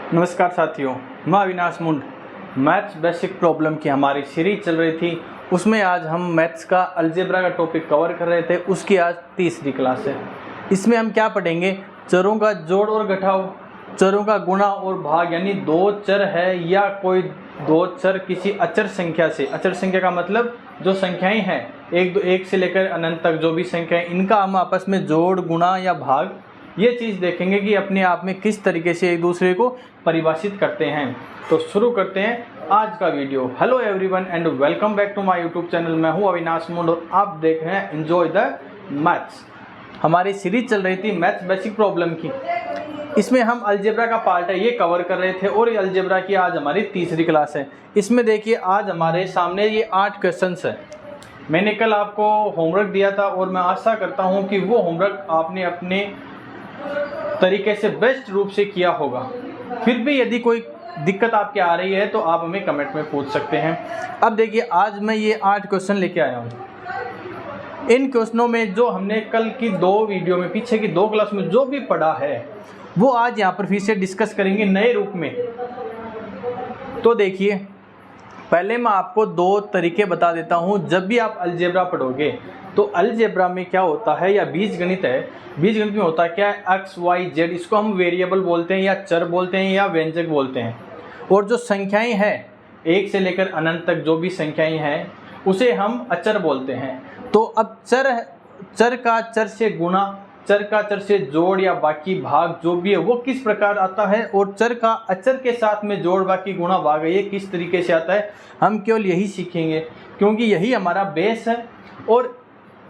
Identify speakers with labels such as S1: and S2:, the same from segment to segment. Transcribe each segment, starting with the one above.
S1: नमस्कार साथियों, मैं अविनाश मुंड। मैथ्स बेसिक प्रॉब्लम की हमारी सीरीज चल रही थी, उसमें आज हम मैथ्स का अलजेब्रा का टॉपिक कवर कर रहे थे। उसकी आज तीसरी क्लास है। इसमें हम क्या पढ़ेंगे? चरों का जोड़ और घटाव, चरों का गुणा और भाग, यानी दो चर है या कोई दो चर किसी अचर संख्या से, अचर संख्या का मतलब जो संख्याएं हैं एक से लेकर अनंत तक जो भी संख्याएं, इनका हम आपस में जोड़, गुणा या भाग, ये चीज़ देखेंगे कि अपने आप में किस तरीके से एक दूसरे को परिभाषित करते हैं। तो शुरू करते हैं आज का video. Hello everyone and welcome back to my YouTube channel. मैं हूं अविनाश मुंड और आप देख रहे हैं एंजॉय द मैथ्स। हमारी सीरीज चल रही थी मैथ्स बेसिक प्रॉब्लम की। इसमें हम अलजेब्रा का पार्ट है ये कवर कर रहे थे और ये अलजेब्रा की आज हमारी तीसरी क्लास है। इसमें देखिए आज हमारे सामने ये 8 क्वेश्चंस है। मैंने कल आपको होमवर्क दिया था और मैं आशा करता हूँ कि वो होमवर्क आपने अपने तरीके से बेस्ट रूप से किया होगा। फिर भी यदि कोई दिक्कत आपके आ रही है तो आप हमें कमेंट में पूछ सकते हैं। अब देखिए आज मैं ये 8 क्वेश्चन लेके आया हूँ। इन क्वेश्चनों में जो हमने कल की 2 वीडियो में, पीछे की 2 क्लास में जो भी पढ़ा है वो आज यहाँ पर फिर से डिस्कस करेंगे नए रूप में। तो देखिए पहले मैं आपको 2 तरीके बता देता हूँ। जब भी आप अलजेब्रा पढ़ोगे तो अलजेब्रा में क्या होता है, या बीजगणित है, बीजगणित में होता है क्या है, एक्स वाई जेड, इसको हम वेरिएबल बोलते हैं या चर बोलते हैं या व्यंजक बोलते हैं। और जो संख्याएं हैं 1 से लेकर अनंत तक जो भी संख्याएं हैं उसे हम अचर बोलते हैं। तो अब चर का चर से गुणा, चर का चर से जोड़ या बाकी भाग जो भी है वो किस प्रकार आता है, और चर का अचर के साथ में जोड़, बाकी गुणा, भाग ये किस तरीके से आता है, हम केवल यही सीखेंगे क्योंकि यही हमारा बेस है और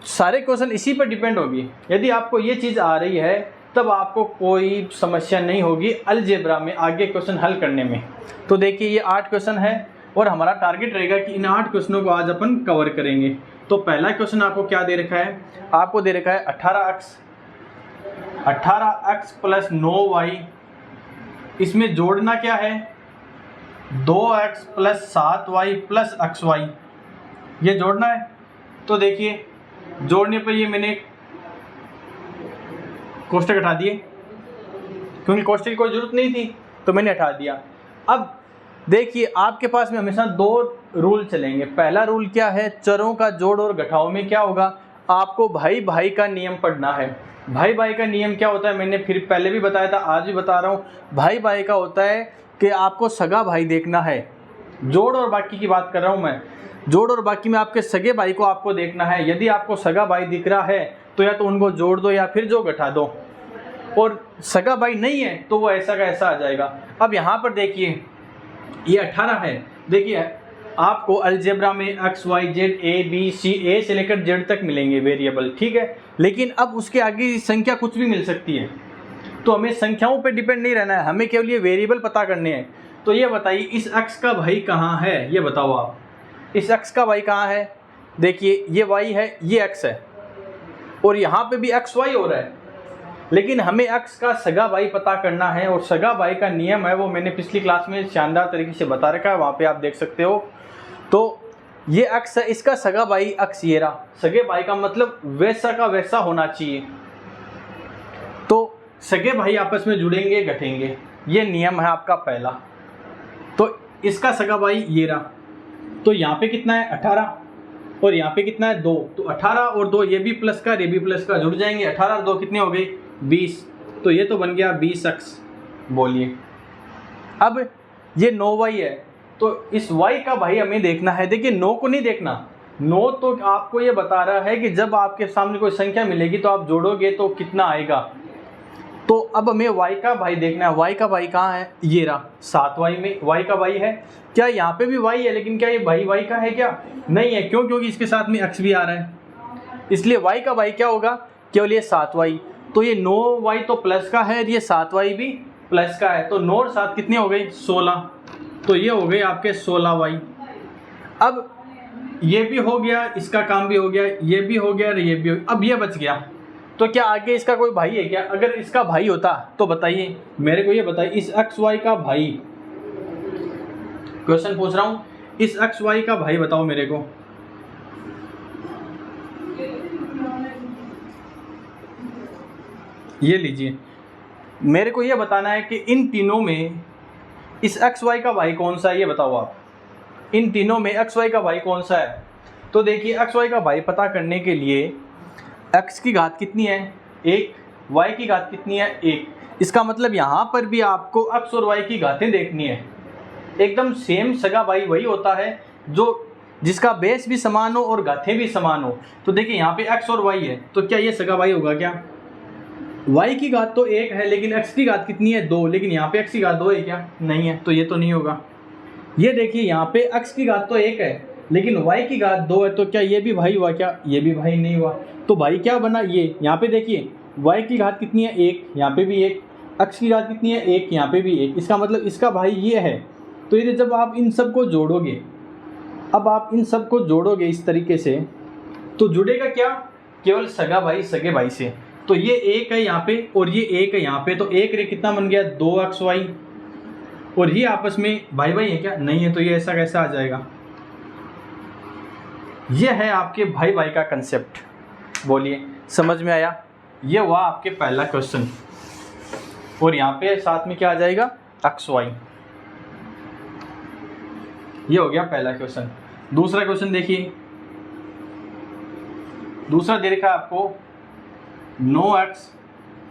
S1: सारे क्वेश्चन इसी पर डिपेंड होगी। यदि आपको ये चीज़ आ रही है तब आपको कोई समस्या नहीं होगी अलजेब्रा में आगे क्वेश्चन हल करने में। तो देखिए ये 8 क्वेश्चन है और हमारा टारगेट रहेगा कि इन 8 क्वेश्चनों को आज अपन कवर करेंगे। तो पहला क्वेश्चन आपको क्या दे रखा है? आपको दे रखा है 18x प्लस 9y। इसमें जोड़ना क्या है? 2x plus 7y plus xy, ये जोड़ना है। तो देखिए जोड़ने पर ये मैंने कोष्टक हटा दिए क्योंकि कोष्टक की कोई जरूरत नहीं थी तो मैंने हटा दिया। अब देखिए आपके पास में हमेशा 2 रूल चलेंगे। पहला रूल क्या है? चरों का जोड़ और घटाव में क्या होगा, आपको भाई भाई का नियम पढ़ना है। भाई भाई का नियम क्या होता है, मैंने फिर पहले भी बताया था, आज भी बता रहा हूँ। भाई भाई का होता है कि आपको सगा भाई देखना है। जोड़ और बाकी की बात कर रहा हूँ मैं। जोड़ और बाकी में आपके सगे भाई को आपको देखना है। यदि आपको सगा भाई दिख रहा है तो या तो उनको जोड़ दो या फिर जो घटा दो, और सगा भाई नहीं है तो वो ऐसा का ऐसा आ जाएगा। अब यहाँ पर देखिए ये 18 है। देखिए आपको अलजेब्रा में X Y Z A B C, A से लेकर जेड तक मिलेंगे वेरिएबल, ठीक है। लेकिन अब उसके आगे संख्या कुछ भी मिल सकती है, तो हमें संख्याओं पे डिपेंड नहीं रहना है, हमें केवल ये वेरिएबल पता करने हैं। तो ये बताइए इस एक्स का भाई कहाँ है, ये बताओ आप। इस एक्स का भाई कहाँ है? देखिए ये वाई है, ये एक्स है, और यहाँ पे भी एक्स वाई हो रहा है। लेकिन हमें एक्स का सगा भाई पता करना है, और सगा भाई का नियम है वो मैंने पिछली क्लास में शानदार तरीके से बता रखा है, वहाँ पे आप देख सकते हो। तो ये एक्स है, इसका सगा भाई एक्स ये रहा। सगे भाई का मतलब वैसा का वैसा होना चाहिए। तो सगे भाई आपस में जुड़ेंगे, घटेंगे, ये नियम है आपका पहला। तो इसका सगा भाई ये रहा। तो यहाँ पे कितना है? 18, और यहाँ पे कितना है? 2। तो 18 और 2, ये भी प्लस का, ये भी प्लस का, जुड़ जाएंगे। 18 और 2 कितने हो गए? 20। तो ये तो बन गया 20x। बोलिए अब ये 9y है, तो इस y का भाई हमें देखना है। देखिए 9 को नहीं देखना, 9 तो आपको ये बता रहा है कि जब आपके सामने कोई संख्या मिलेगी तो आप जोड़ोगे तो कितना आएगा। तो अब हमें y का भाई देखना है। y का भाई कहाँ है? ये रहा 7y में y का भाई है। क्या यहाँ पे भी y है, लेकिन क्या ये भाई y का है? क्या नहीं है। क्यों? क्योंकि इसके साथ में x भी आ रहा है, इसलिए y का भाई क्या होगा? केवल ये 7y। तो ये 9y तो प्लस का है, ये 7y भी प्लस का है। तो 9 और 7 कितने हो गए? 16। तो ये हो गए आपके 16y। अब ये भी हो गया, इसका काम भी हो गया, ये भी हो गया और ये भी हो गया। अब ये बच गया। तो क्या आगे इसका कोई भाई है क्या? अगर इसका भाई होता तो बताइए मेरे को, ये बताइए इस एक्स वाई का भाई, क्वेश्चन पूछ रहा हूं, इस एक्स वाई का भाई बताओ मेरे को। ये लीजिए, मेरे को ये बताना है कि इन तीनों में इस एक्स वाई का भाई कौन सा है ये बताओ आप, इन तीनों में एक्स वाई का भाई कौन सा है। तो देखिए एक्स वाई का भाई पता करने के लिए एक्स की घात कितनी है 1, वाई की घात कितनी है 1। इसका मतलब यहाँ पर भी आपको एक्स और वाई की घातें देखनी है। एकदम सेम सगा भाई वही होता है जो जिसका बेस भी समान हो और घातें भी समान हो। तो देखिए यहाँ पे एक्स और वाई है, तो क्या ये सगा भाई होगा क्या? वाई की घात तो 1 है लेकिन एक्स की घात कितनी है 2, लेकिन यहाँ पे एक्स की घात 2 है क्या? नहीं है, तो ये तो नहीं होगा। ये देखिए यहाँ पे एक्स की घात तो 1 है लेकिन वाई की घात 2 है, तो क्या ये भी भाई हुआ क्या? ये भी भाई नहीं हुआ। तो भाई क्या बना ये, यहाँ पे देखिए वाई की घात कितनी है 1, यहाँ पे भी 1, एक्स की घात कितनी है 1, यहाँ पे भी 1। इसका मतलब इसका भाई ये है। तो ये जब आप इन सब को जोड़ोगे, अब आप इन सब को जोड़ोगे इस तरीके से, तो जुड़ेगा क्या? केवल सगा भाई सगे भाई से। तो ये 1 है यहाँ पे और ये 1 है यहाँ पे, तो 1 रे कितना बन गया 2xy, और ये आपस में भाई भाई है क्या? नहीं है, तो ये ऐसा कैसा आ जाएगा? ये है आपके भाई भाई का कंसेप्ट। बोलिए समझ में आया? ये हुआ आपके पहला क्वेश्चन, और यहाँ पे साथ में क्या आ जाएगा xy। ये हो गया पहला क्वेश्चन। दूसरा क्वेश्चन देखिए, दूसरा दे रखा है आपको 9x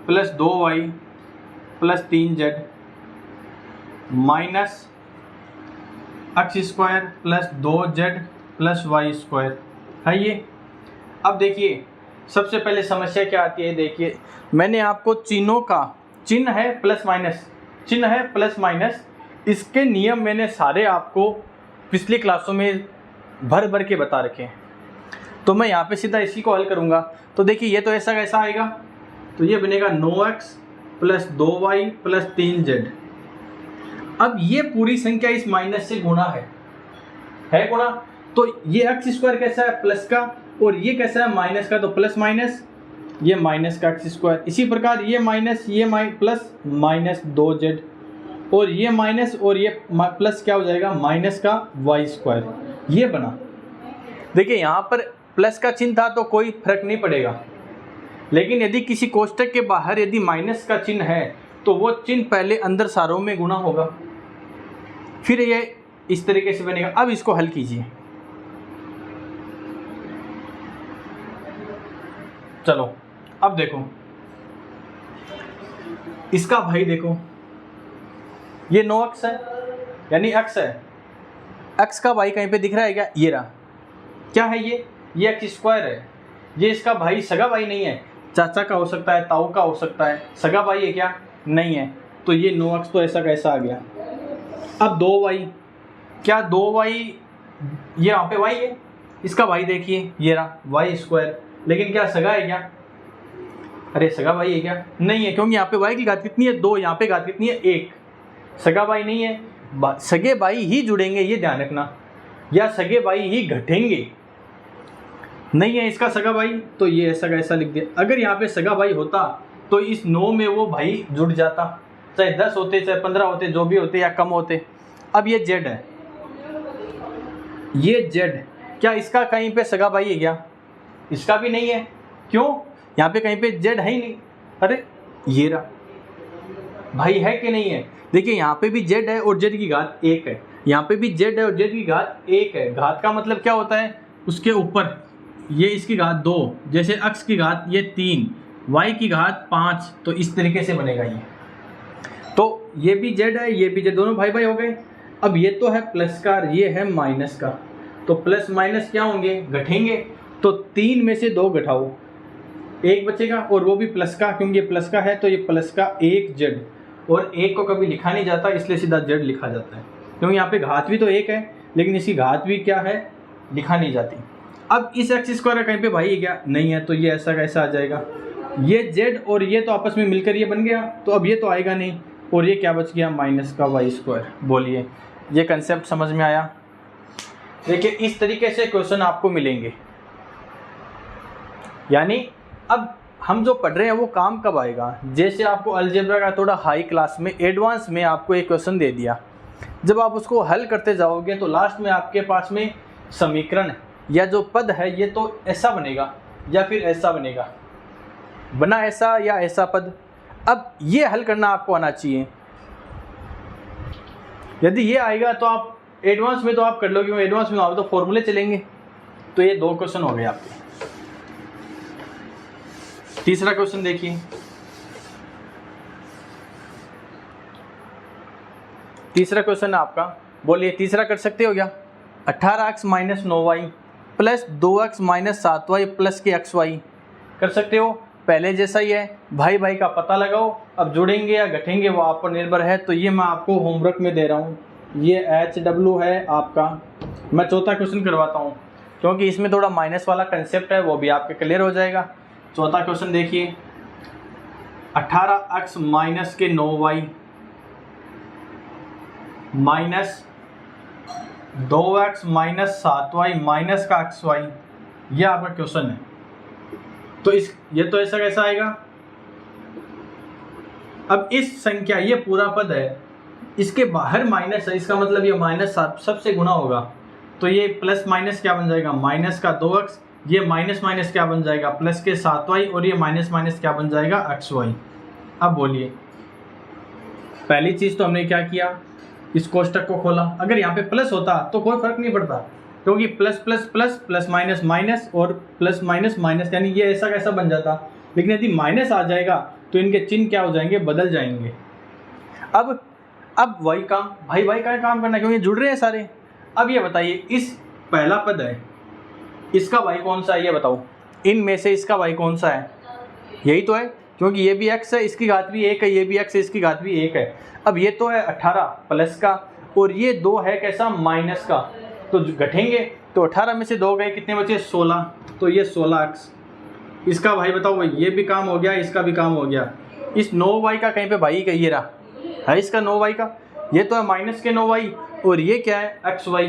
S1: + 2y + 3z minus x² + 2z + y² है ये। अब देखिए सबसे पहले समस्या क्या आती है, देखिए मैंने आपको चिन्हों का चिन्ह है प्लस माइनस, इसके नियम मैंने सारे आपको पिछली क्लासों में भर भर के बता रखे हैं। तो मैं यहाँ पे सीधा इसी को हल करूँगा। तो देखिए ये तो ऐसा कैसा आएगा, तो ये बनेगा 9x + 2y + 3z। अब ये पूरी संख्या इस माइनस से गुणा है गुणा, तो ये x² कैसा है प्लस का, और ये कैसा है माइनस का, तो प्लस माइनस ये माइनस का x²। इसी प्रकार ये माइनस ये प्लस माइनस 2z, और ये माइनस और ये प्लस क्या हो जाएगा माइनस का y²। ये बना। देखिए यहाँ पर प्लस का चिन्ह था तो कोई फर्क नहीं पड़ेगा, लेकिन यदि किसी कोष्टक के बाहर यदि माइनस का चिन्ह है तो वो चिन्ह पहले अंदर सारों में गुणा होगा, फिर ये इस तरीके से बनेगा। अब इसको हल कीजिए। चलो अब देखो इसका भाई देखो, ये 9x है यानी x है, x का भाई कहीं पे दिख रहा है क्या? ये रहा। क्या है ये x² है। ये इसका भाई सगा भाई नहीं है, चाचा का हो सकता है, ताऊ का हो सकता है, सगा भाई है क्या? नहीं है। तो ये 9x तो ऐसा कैसा आ गया। अब 2y, क्या 2y ये यहाँ पे y है, इसका भाई देखिए ये रहा y², लेकिन क्या सगा है क्या? अरे सगा भाई है क्या? नहीं है, क्योंकि यहाँ पे y की घात कितनी है 2, यहाँ पे घात कितनी है 1। सगा भाई नहीं है। सगे भाई ही जुड़ेंगे, ये ध्यान रखना, या सगे भाई ही घटेंगे। नहीं है इसका सगा भाई, तो ये ऐसा कैसा लिख दिया। अगर यहाँ पे सगा भाई होता तो इस 9 में वो भाई जुड़ जाता, चाहे 10 होते चाहे 15 होते, जो भी होते या कम होते। अब ये z है, ये z, क्या इसका कहीं पे सगा भाई है क्या? इसका भी नहीं है। क्यों? यहाँ पे कहीं पे z है ही नहीं। अरे ये रहा, भाई है कि नहीं है? देखिए यहाँ पे भी z है और z की घात 1 है, यहाँ पे भी z है और z की घात 1 है। घात का मतलब क्या होता है? उसके ऊपर ये इसकी घात 2, जैसे x की घात ये 3, y की घात 5, तो इस तरीके से बनेगा ये। तो ये भी z है, ये भी z, दोनों भाई भाई हो गए। अब ये तो है प्लस का, ये है माइनस का, तो प्लस माइनस क्या होंगे? घटेंगे। तो 3 में से 2 घटाओ, 1 बचेगा, और वो भी प्लस का, क्योंकि ये प्लस का है तो ये प्लस का 1z, और 1 को कभी लिखा नहीं जाता इसलिए सीधा z लिखा जाता है, क्योंकि यहाँ पे घात भी तो 1 है लेकिन इसकी घात भी क्या है? लिखा नहीं जाती। अब इस x² का कहीं पे भाई है क्या? नहीं है, तो ये ऐसा कैसा आ जाएगा? ये z और ये तो आपस में मिलकर ये बन गया, तो अब ये तो आएगा नहीं, और ये क्या बच गया? माइनस का y²। बोलिए ये कंसेप्ट समझ में आया? देखिए इस तरीके से क्वेश्चन आपको मिलेंगे। यानी अब हम जो पढ़ रहे हैं वो काम कब आएगा? जैसे आपको अलजेब्रा का थोड़ा हाई क्लास में, एडवांस में आपको एक क्वेश्चन दे दिया, जब आप उसको हल करते जाओगे तो लास्ट में आपके पास में समीकरण या जो पद है ये तो ऐसा बनेगा या फिर ऐसा बनेगा, बना ऐसा या ऐसा पद। अब ये हल करना आपको आना चाहिए। यदि ये आएगा तो आप एडवांस में तो आप कर लोगे, एडवांस में आओगे तो फॉर्मूले चलेंगे। तो ये 2 क्वेश्चन हो गए आपके। तीसरा क्वेश्चन देखिए, तीसरा क्वेश्चन आपका, बोलिए तीसरा कर सकते हो क्या? 18x minus 9y plus 2x minus 7y plus के xy कर सकते हो। पहले जैसा ही है, भाई भाई का पता लगाओ। अब जुड़ेंगे या घटेंगे वो आप पर निर्भर है। तो ये मैं आपको होमवर्क में दे रहा हूँ। ये HW है आपका। मैं चौथा क्वेश्चन करवाता हूँ क्योंकि इसमें थोड़ा माइनस वाला कंसेप्ट है, वो भी आपके क्लियर हो जाएगा। चौथा क्वेश्चन देखिए, 18x माइनस के 9y minus 2x minus 7y minus का xy, ये आपका क्वेश्चन है। तो ये तो ऐसा कैसा आएगा? अब इस संख्या, ये पूरा पद है, इसके बाहर माइनस है, इसका मतलब ये माइनस 7 सबसे गुना होगा। तो ये प्लस माइनस क्या बन जाएगा? माइनस का 2x, ये माइनस माइनस क्या बन जाएगा? प्लस के 7y, और ये माइनस माइनस क्या बन जाएगा? xy। अब बोलिए, पहली चीज तो हमने क्या किया, इस कोष्टक को खोला। अगर यहाँ पे प्लस होता तो कोई फर्क नहीं पड़ता, क्योंकि plus plus plus plus minus minus और प्लस माइनस माइनस, यानी ये ऐसा कैसा बन जाता। लेकिन यदि माइनस आ जाएगा तो इनके चिन्ह क्या हो जाएंगे? बदल जाएंगे। अब वही काम, भाई भाई का काम करना, क्योंकि जुड़ रहे हैं सारे। अब ये बताइए, इस पहला पद है, इसका भाई कौन सा है ये बताओ। इनमें से इसका भाई कौन सा है? यही तो है, क्योंकि ये भी x है, इसकी घात भी 1 है, ये भी x है, इसकी घात भी 1 है। अब ये तो है 18 प्लस का, और ये 2 है कैसा? माइनस का। तो घटेंगे तो 18 में से 2 गए, कितने बचे? 16। तो ये 16x। इसका भाई बताओ भाई, ये भी काम हो गया, इसका भी काम हो गया। इस 9y का कहीं पे भाई का ये रहा है, इसका 9y का, ये तो है माइनस के 9y, और ये क्या है? xy।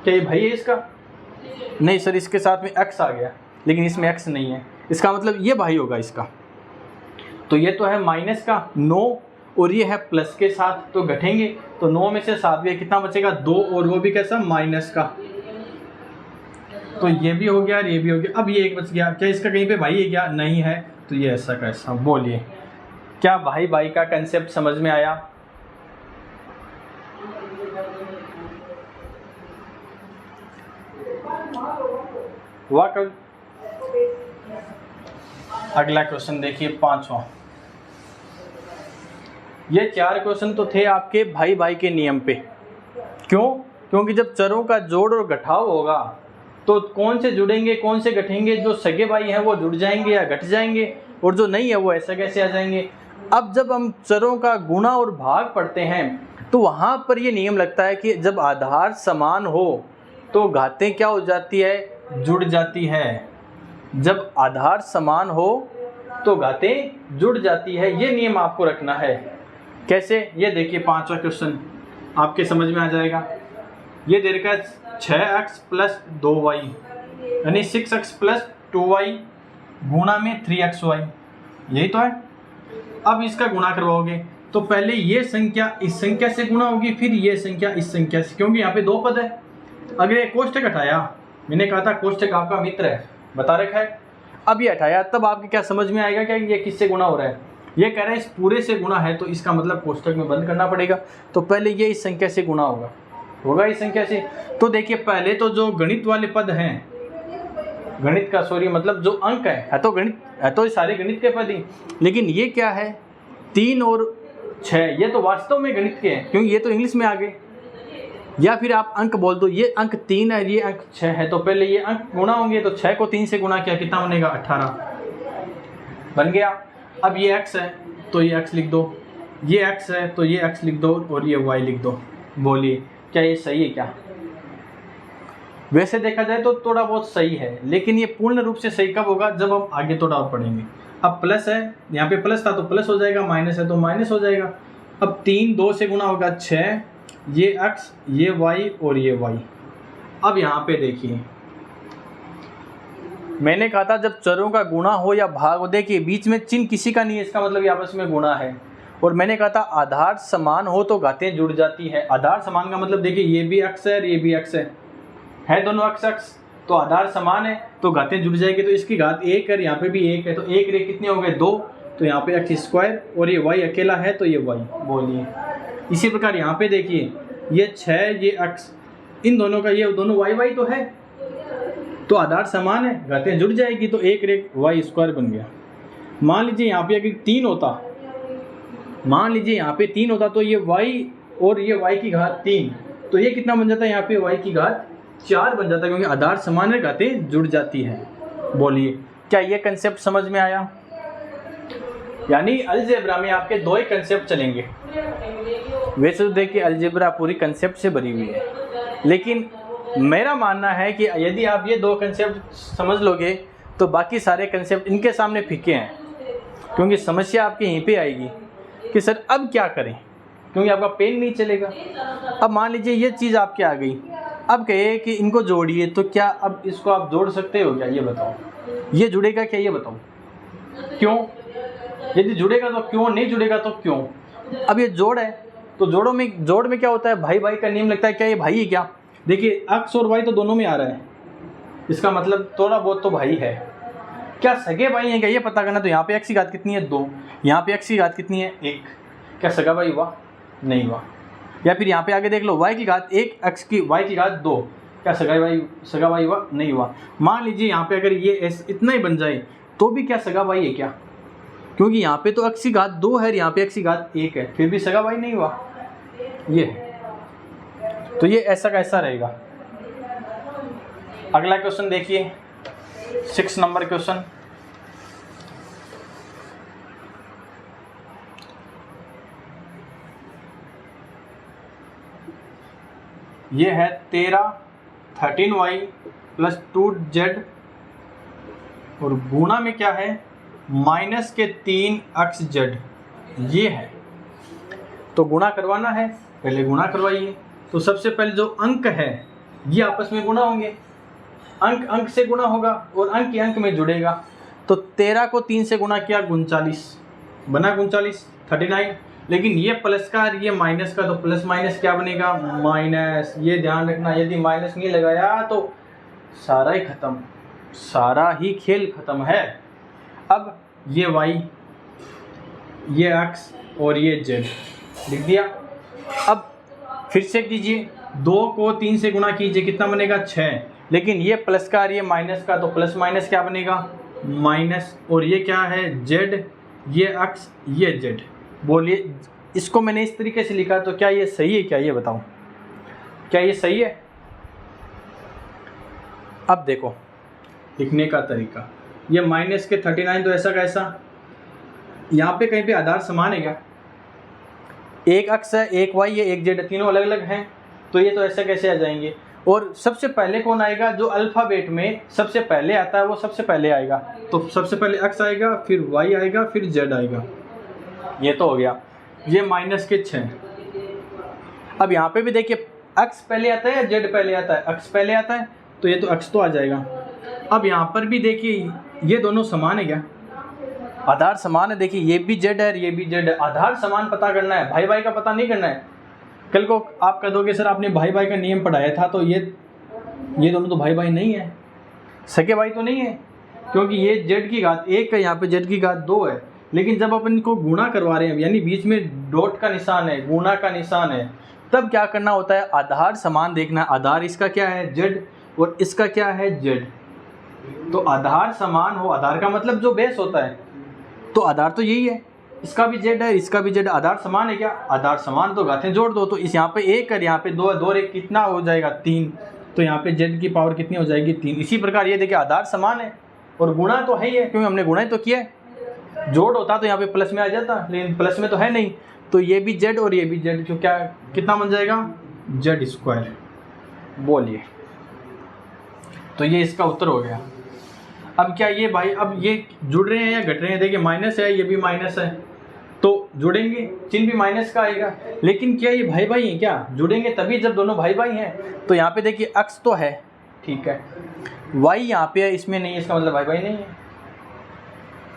S1: क्या ये भाई है इसका? नहीं सर, इसके साथ में x आ गया, लेकिन इसमें x नहीं है, इसका मतलब ये भाई होगा इसका। तो ये तो है माइनस का 9, और ये है प्लस के साथ, तो घटेंगे तो 9 में से 7 गया, कितना बचेगा? 2, और वो भी कैसा? माइनस का। तो ये भी हो गया और ये भी हो गया। अब ये एक बच गया, क्या इसका कहीं पे भाई है क्या? नहीं है। तो ये ऐसा कैसा? बोलिए, क्या भाई भाई का कंसेप्ट समझ में आया? वाह। अगला क्वेश्चन देखिए, 5वां। ये 4 क्वेश्चन तो थे आपके भाई भाई के नियम पे। क्यों? क्योंकि जब चरों का जोड़ और घटाव होगा तो कौन से जुड़ेंगे, कौन से घटेंगे? जो सगे भाई हैं वो जुड़ जाएंगे या घट जाएंगे, और जो नहीं है वो ऐसा कैसे आ जाएंगे। अब जब हम चरों का गुणा और भाग पढ़ते हैं तो वहाँ पर ये नियम लगता है कि जब आधार समान हो तो घातें क्या हो जाती है? जुड़ जाती है। जब आधार समान हो तो घातें जुड़ जाती है, ये नियम आपको रखना है। कैसे? ये देखिए 5वां क्वेश्चन आपके समझ में आ जाएगा। ये दे रखा है 6x प्लस 2y, यानी 6x प्लस 2y गुणा में 3xy, यही तो है। अब इसका गुणा करवाओगे तो पहले ये संख्या इस संख्या से गुणा होगी, फिर ये संख्या इस संख्या से, क्योंकि यहाँ पे 2 पद है। अगर ये कोष्टक हटाया, मैंने कहा था कोष्टक आपका मित्र है, बता रखा है। अब ये हटाया तब आपके क्या समझ में आएगा क्या ये किससे गुणा हो रहा है? ये कह रहा है इस पूरे से गुणा है, तो इसका मतलब कोष्टक में बंद करना पड़ेगा। तो पहले ये इस संख्या से गुणा होगा इस संख्या से। तो देखिए पहले तो जो गणित वाले पद हैं, गणित का सॉरी मतलब जो अंक है तो गणित है, तो सारे गणित के पद ही। लेकिन ये क्या है? 3 और 6, ये तो वास्तव में गणित के हैं, क्योंकि ये तो इंग्लिश में आ गए। या फिर आप अंक बोल दो, ये अंक 3 है, ये अंक 6 है, तो पहले ये अंक गुणा होंगे। तो 6 को 3 से गुणा किया, कितना बनेगा? 18 बन गया। अब ये x है तो ये x लिख दो, ये x है तो ये x लिख दो, और ये y लिख दो। बोलिए क्या ये सही है क्या? वैसे देखा जाए तो थोड़ा बहुत सही है, लेकिन ये पूर्ण रूप से सही कब होगा? जब हम आगे थोड़ा और पढ़ेंगे। अब प्लस है, यहाँ पे प्लस था तो प्लस हो जाएगा, माइनस है तो माइनस हो जाएगा। अब 3 2 से गुणा होगा 6, ये x, ये y और ये y। अब यहाँ पे देखिए, मैंने कहा था जब चरों का गुणा हो या भाग हो, देखिए बीच में चिन्ह किसी का नहीं है, इसका मतलब ये आपस में गुणा है। और मैंने कहा था आधार समान हो तो घातें जुड़ जाती है। आधार समान का मतलब देखिए ये भी x है और ये भी x है दोनों x, तो आधार समान है तो घातें जुड़ जाएगी। तो इसकी घात 1 है, यहाँ पे भी 1 है, तो 1 कितने हो गए? 2। तो यहाँ पे x स्क्वायर, और ये y अकेला है तो ये y। बोलिए इसी प्रकार यहाँ पे देखिए ये 6 ये x, इन दोनों का ये दोनों y तो है, तो आधार समान है, घातें जुड़ जाएगी तो एक रेख y² बन गया। मान लीजिए यहाँ पे अगर 3 होता, मान लीजिए यहाँ पे 3 होता तो ये y और ये y की घात 3, तो ये कितना बन जाता है, यहाँ पे y की घात 4 बन जाता है, क्योंकि आधार समान है, घातें जुड़ जाती है। बोलिए क्या ये कंसेप्ट समझ में आया? यानी अलजेब्रा में आपके 2 ही कंसेप्ट चलेंगे। वैसे तो देखिए अलजेब्रा पूरी कंसेप्ट से भरी हुई है, लेकिन मेरा मानना है कि यदि आप ये 2 कंसेप्ट समझ लोगे तो बाकी सारे कंसेप्ट इनके सामने फीके हैं, क्योंकि समस्या आपकी यहीं पे आएगी कि सर अब क्या करें, क्योंकि आपका पेन नहीं चलेगा। अब मान लीजिए ये चीज़ आपके आ गई, अब कहे कि इनको जोड़िए, तो क्या अब इसको आप जोड़ सकते हो क्या, ये बताओ? ये जुड़ेगा क्या, ये बताओ? क्यों? यदि जुड़ेगा तो क्यों, नहीं जुड़ेगा तो क्यों? अब ये जोड़ है तो जोड़ में क्या होता है, भाई भाई का नियम लगता है। क्या ये भाई है क्या? देखिए x और y तो दोनों में आ रहा है, इसका मतलब थोड़ा बहुत तो भाई है। क्या सगे भाई हैं क्या, ये पता करना। तो यहाँ पे x की घात कितनी है 2, यहाँ पे x की घात कितनी है 1, क्या सगा भाई हुआ? नहीं हुआ। या फिर यहाँ पे आगे देख लो y की घात 1 y की घात 2, क्या सगा भाई हुआ? नहीं हुआ। मान लीजिए यहाँ पे अगर ये s इतना ही बन जाए तो भी क्या सगा भाई है क्या? क्योंकि यहाँ पे तो x की घात 2 है, यहाँ पे x की घात 1 है, फिर भी सगा भाई नहीं हुआ। ये है, तो ये ऐसा का ऐसा रहेगा। अगला क्वेश्चन देखिए, 6 नंबर क्वेश्चन। ये है 13y + 2z और गुणा में क्या है -3xz, ये है। तो गुणा करवाना है, पहले गुणा करवाइए। तो सबसे पहले जो अंक है ये आपस में गुणा होंगे, अंक अंक से गुणा होगा और अंक के अंक में जुड़ेगा। तो 13 को 3 से गुणा किया 39 बना 39 लेकिन ये प्लस का और ये माइनस का, तो प्लस माइनस क्या बनेगा माइनस। ये ध्यान रखना, यदि माइनस नहीं लगाया तो सारा ही खत्म, सारा ही खेल खत्म है। अब ये y, ये x और ये z लिख दिया। अब फिर से कीजिए, 2 को 3 से गुणा कीजिए, कितना बनेगा 6, लेकिन ये प्लस का और ये माइनस का, तो प्लस माइनस क्या बनेगा माइनस। और ये क्या है z, ये x ये z। बोलिए इसको मैंने इस तरीके से लिखा, तो क्या ये सही है क्या, ये बताओ क्या ये सही है? अब देखो लिखने का तरीका, ये माइनस के 39 तो ऐसा कैसा, यहाँ पे कहीं पे आधार समान है क्या? एक x है, एक y है, एक z, तीनों अलग अलग हैं, तो ये तो ऐसे कैसे आ जाएंगे। और सबसे पहले कौन आएगा, जो अल्फ़ाबेट में सबसे पहले आता है वो सबसे पहले आएगा। तो सबसे पहले x आएगा, फिर y आएगा, फिर z आएगा। ये तो हो गया। ये -6। अब यहाँ पे भी देखिए x पहले आता है या z पहले आता है? x पहले आता है, तो ये तो x तो आ जाएगा। अब यहाँ पर भी देखिए ये दोनों समान है क्या, आधार समान है। देखिए ये भी z है, ये भी z है, आधार समान पता करना है, भाई भाई का पता नहीं करना है। कल को आप कह दोगे सर आपने भाई भाई का नियम पढ़ाया था, तो ये दोनों तो भाई भाई नहीं है, सगे भाई तो नहीं है, क्योंकि ये z की घात 1 है, यहाँ पे z की घात 2 है। लेकिन जब अपन इनको गुणा करवा रहे हैं, यानी बीच में डॉट का निशान है, गुणा का निशान है, तब क्या करना होता है, आधार समान देखना। आधार इसका क्या है z और इसका क्या है z, तो आधार समान हो, आधार का मतलब जो बेस होता है, तो आधार तो यही है, इसका भी z है, इसका भी z, आधार समान है क्या? आधार समान, तो घातें जोड़ दो। तो इस यहाँ पे 1 है, यहाँ पे 2 है, 2 और 1 कितना हो जाएगा 3, तो यहाँ पे z की पावर कितनी हो जाएगी 3। इसी प्रकार ये देखिए आधार समान है और गुणा तो है ही है, क्योंकि हमने गुणा ही तो किया है। जोड़ होता तो यहाँ पे प्लस में आ जाता, लेकिन प्लस में तो है नहीं, तो ये भी z और ये भी z, तो क्या कितना बन जाएगा z²। बोलिए, तो ये इसका उत्तर हो गया। अब क्या ये भाई अब ये जुड़ रहे हैं या घट रहे हैं? देखिए माइनस है, ये भी माइनस है, तो जुड़ेंगे, चिन्ह भी माइनस का आएगा। लेकिन क्या ये भाई भाई हैं क्या? जुड़ेंगे तभी जब दोनों भाई भाई हैं। तो यहाँ पे देखिए x तो है, ठीक है, y यहाँ पे है, इसमें नहीं है, इसका मतलब भाई भाई नहीं है।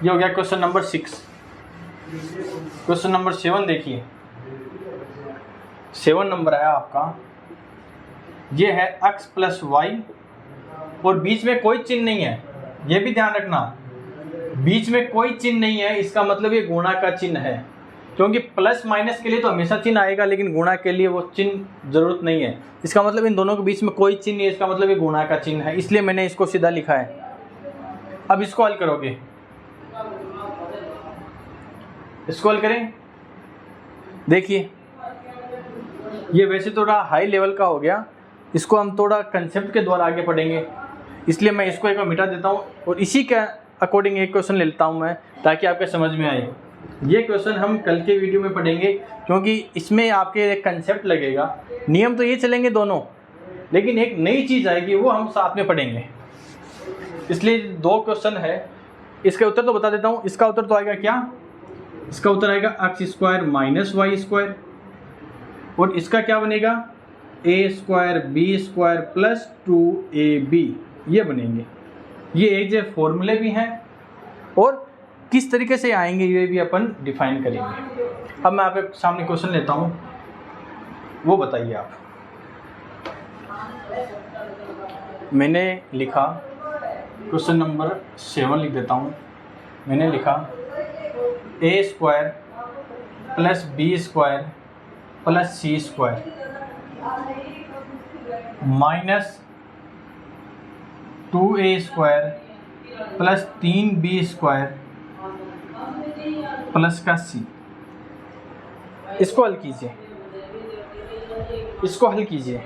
S1: ये हो गया क्वेश्चन नंबर 6। क्वेश्चन नंबर 7 देखिए, 7 नंबर आया आपका। ये है x + y और बीच में कोई चिन्ह नहीं है, ये भी ध्यान रखना, बीच में कोई चिन्ह नहीं है, इसका मतलब ये गुणा का चिन्ह है। क्योंकि प्लस माइनस के लिए तो हमेशा चिन्ह आएगा, लेकिन गुणा के लिए वो चिन्ह जरूरत नहीं है। इसका मतलब इन दोनों के बीच में कोई चिन्ह नहीं है, इसका मतलब ये गुणा का चिन्ह है, इसलिए मैंने इसको सीधा लिखा है। अब इसको हल करोगे, इसको हल करें। देखिए ये वैसे थोड़ा हाई लेवल का हो गया, इसको हम थोड़ा कंसेप्ट के द्वारा आगे पढ़ेंगे, इसलिए मैं इसको एक बार मिटा देता हूँ और इसी के अकॉर्डिंग एक क्वेश्चन ले लेता हूँ मैं, ताकि आपके समझ में आए। ये क्वेश्चन हम कल के वीडियो में पढ़ेंगे, क्योंकि इसमें आपके एक कंसेप्ट लगेगा। नियम तो ये चलेंगे दोनों, लेकिन एक नई चीज़ आएगी, वो हम साथ में पढ़ेंगे। इसलिए 2 क्वेश्चन है, इसका उत्तर तो बता देता हूँ। इसका उत्तर तो आएगा क्या, इसका उत्तर आएगा x² माइनस y², और इसका क्या बनेगा a² b² प्लस 2ab, ये बनेंगे। ये एक जो फॉर्मूले भी हैं और किस तरीके से आएंगे ये भी अपन डिफाइन करेंगे। अब मैं आपके सामने क्वेश्चन लेता हूँ, वो बताइए आप। मैंने लिखा क्वेश्चन नंबर 7 लिख देता हूँ। मैंने लिखा a² plus b² plus c² minus 2a² plus 3b² plus का c। इसको हल कीजिए, इसको हल कीजिए।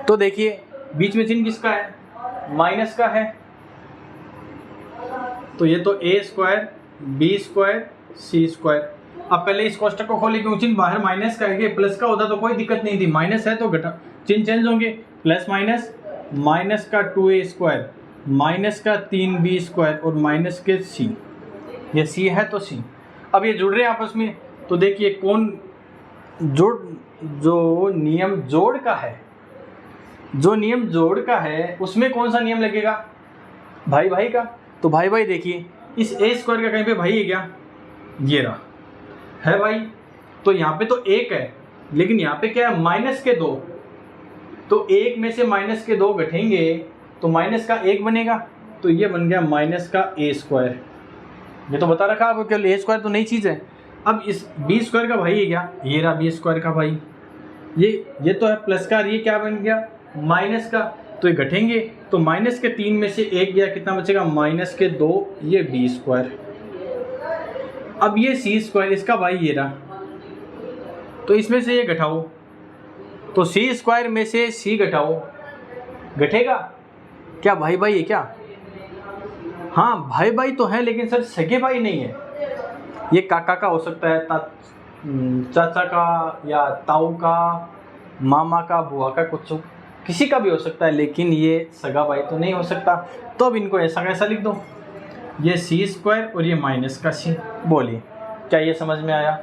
S1: तो देखिए बीच में चिन्ह किसका है, माइनस का है, तो ये तो a² b² c²। अब पहले इस कोष्टक को खोले, क्योंकि चिन्ह बाहर माइनस का है, प्लस का होता तो कोई दिक्कत नहीं थी, माइनस है तो घटा चिन्ह चेंज होंगे, प्लस माइनस, माइनस का 2a² माइनस का 3b² और माइनस के c। ये c है तो c। अब ये जुड़ रहे हैं आपस में, तो देखिए कौन जो नियम जोड़ का है, जो नियम जोड़ का है उसमें कौन सा नियम लगेगा, भाई भाई का। तो भाई भाई देखिए इस a² का कहीं पे भाई है क्या, ये रहा है भाई, तो यहाँ पे तो 1 है, लेकिन यहाँ पे क्या है माइनस के 2, तो 1 में से माइनस के 2 घटेंगे तो माइनस का 1 बनेगा, तो ये बन गया माइनस का a²। ये तो बता रखा आपको, केवल a² तो नई चीज़ है। अब इस b² का भाई है क्या, ये रहा b² का भाई, ये तो है प्लस का, ये क्या बन गया माइनस का, तो ये घटेंगे, तो माइनस के 3 में से 1 गया, कितना बचेगा माइनस के 2, ये b²। अब ये c², इसका भाई ये रहा, तो इसमें से ये घटाओ, तो c² में से c घटाओ, घटेगा क्या, भाई भाई है क्या, हाँ भाई भाई तो है, लेकिन सर सगे भाई नहीं है। ये काका का हो सकता है, चाचा का या ताऊ का, मामा का, बुआ का, कुछ किसी का भी हो सकता है, लेकिन ये सगा भाई तो नहीं हो सकता। तो अब इनको ऐसा कैसा लिख दो, ये c² और ये माइनस का c। बोलिए क्या ये समझ में आया।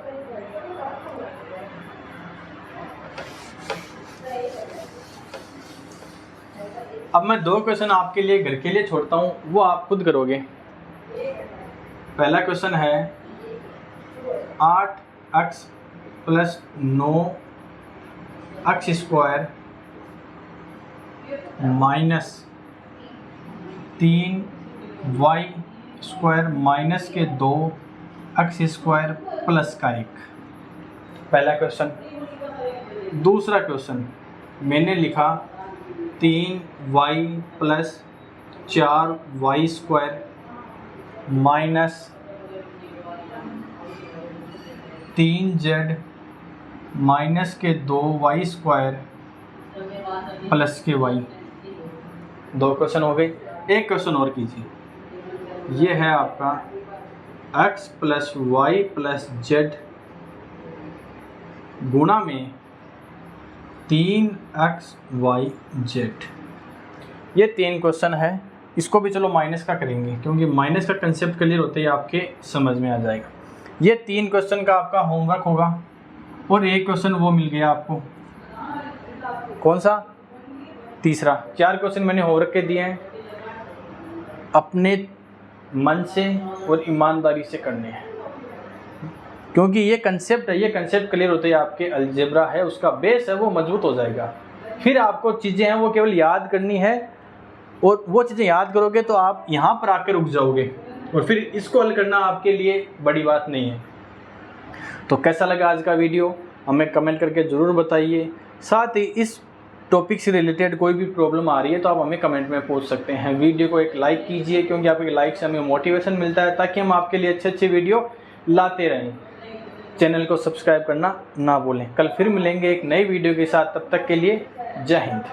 S1: अब मैं 2 क्वेश्चन आपके लिए घर के लिए छोड़ता हूँ, वो आप खुद करोगे। पहला क्वेश्चन है 8x plus 9x² minus 3y² minus के 2x² प्लस का 1। पहला क्वेश्चन। दूसरा क्वेश्चन मैंने लिखा 3y plus 4y² minus 3z minus के 2y² प्लस के y। 2 क्वेश्चन हो गए। एक क्वेश्चन और कीजिए, ये है आपका x plus y plus z गुणा में 3xyz। ये 3 क्वेश्चन है, इसको भी चलो माइनस का करेंगे, क्योंकि माइनस का कंसेप्ट क्लियर होते ही आपके समझ में आ जाएगा। ये 3 क्वेश्चन का आपका होमवर्क होगा, और एक क्वेश्चन वो मिल गया आपको, कौन सा, तीसरा। 4 क्वेश्चन मैंने होमवर्क के दिए हैं, अपने मन से और ईमानदारी से करने हैं, क्योंकि ये कंसेप्ट है, ये कंसेप्ट क्लियर होते ही आपके अलजेब्रा है, उसका बेस है वो मजबूत हो जाएगा। फिर आपको चीज़ें हैं वो केवल याद करनी है, और वो चीज़ें याद करोगे तो आप यहाँ पर आकर रुक जाओगे, और फिर इसको हल करना आपके लिए बड़ी बात नहीं है। तो कैसा लगा आज का वीडियो हमें कमेंट करके ज़रूर बताइए। साथ ही इस टॉपिक से रिलेटेड कोई भी प्रॉब्लम आ रही है तो आप हमें कमेंट में पूछ सकते हैं। वीडियो को एक लाइक कीजिए, क्योंकि आपके लाइक से हमें मोटिवेशन मिलता है ताकि हम आपके लिए अच्छे अच्छे वीडियो लाते रहें। चैनल को सब्सक्राइब करना ना भूलें। कल फिर मिलेंगे एक नई वीडियो के साथ, तब तक के लिए जय हिंद।